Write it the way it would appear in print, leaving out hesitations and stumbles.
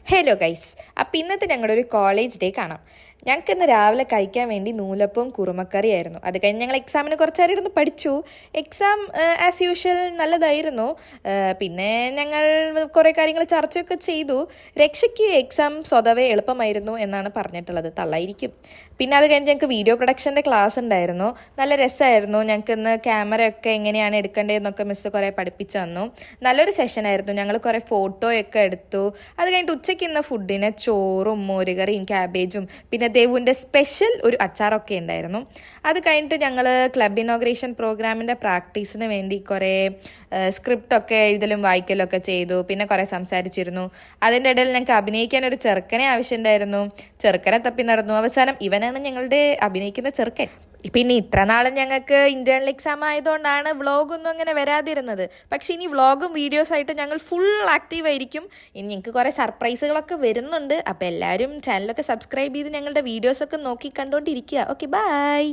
Hello guys, അപ്പം ഇന്നത്തെ ഞങ്ങളുടെ ഒരു കോളേജ് ഡേ കാണാം. ഞങ്ങൾക്ക് ഇന്ന് രാവിലെ കഴിക്കാൻ വേണ്ടി നൂലപ്പവും കുറുമക്കറിയായിരുന്നു. അത് കഴിഞ്ഞ് ഞങ്ങൾ എക്സാമിന് കുറച്ചേരം ഇരുന്ന് പഠിച്ചു. എക്സാം ആസ് യൂഷ്വൽ നല്ലതായിരുന്നു. പിന്നെ ഞങ്ങൾ കുറേ കാര്യങ്ങൾ ചർച്ചയൊക്കെ ചെയ്തു. രക്ഷയ്ക്ക് എക്സാം സ്വതവേ എളുപ്പമായിരുന്നു എന്നാണ് പറഞ്ഞിട്ടുള്ളത്. തള്ളായിരിക്കും. പിന്നെ അത് കഴിഞ്ഞ് ഞങ്ങൾക്ക് വീഡിയോ പ്രൊഡക്ഷൻ്റെ ക്ലാസ് ഉണ്ടായിരുന്നു. നല്ല രസമായിരുന്നു. ഞങ്ങൾക്ക് ഇന്ന് ക്യാമറയൊക്കെ എങ്ങനെയാണ് എടുക്കേണ്ടതെന്നൊക്കെ മിസ്സ് കുറേ പഠിപ്പിച്ചു തന്നു. നല്ലൊരു സെഷനായിരുന്നു. ഞങ്ങൾ കുറേ ഫോട്ടോയൊക്കെ എടുത്തു. അത് കഴിഞ്ഞിട്ട് ഉച്ചയ്ക്ക് ഇന്ന് ഫുഡിന് ചോറും മോരുകറിയും ക്യാബേജും പിന്നെ ദേവുവിൻ്റെ സ്പെഷ്യൽ ഒരു അച്ചാറൊക്കെ ഉണ്ടായിരുന്നു. അത് കഴിഞ്ഞിട്ട് ഞങ്ങൾ ക്ലബ് ഇനോഗ്രേഷൻ പ്രോഗ്രാമിൻ്റെ പ്രാക്ടീസിന് വേണ്ടി കുറേ സ്ക്രിപ്റ്റൊക്കെ എഴുതലും വായിക്കലൊക്കെ ചെയ്തു. പിന്നെ കുറേ സംസാരിച്ചിരുന്നു. അതിൻ്റെ ഇടയിൽ ഞങ്ങൾക്ക് അഭിനയിക്കാൻ ഒരു ചെറുക്കനെ ആവശ്യമുണ്ടായിരുന്നു. ചെറുക്കനെ തപ്പി നടന്നു. അവസാനം ഇവനാണ് ഞങ്ങളുടെ അഭിനയിക്കുന്ന ചെറുക്കൻ. പിന്നെ ഇത്ര നാളും ഞങ്ങൾക്ക് ഇന്റേണൽ എക്സാം ആയതുകൊണ്ടാണ് വ്ളോഗൊന്നും അങ്ങനെ വരാതിരുന്നത്. പക്ഷെ ഇനി വ്ളോഗും വീഡിയോസായിട്ട് ഞങ്ങൾ ഫുൾ ആക്റ്റീവ് ആയിരിക്കും. ഇനി ഞങ്ങൾക്ക് കുറേ സർപ്രൈസുകളൊക്കെ വരുന്നുണ്ട്. അപ്പോൾ എല്ലാവരും ചാനലൊക്കെ സബ്സ്ക്രൈബ് ചെയ്ത് ഞങ്ങളുടെ വീഡിയോസൊക്കെ നോക്കി കണ്ടുകൊണ്ടിരിക്കുക. Okay, by.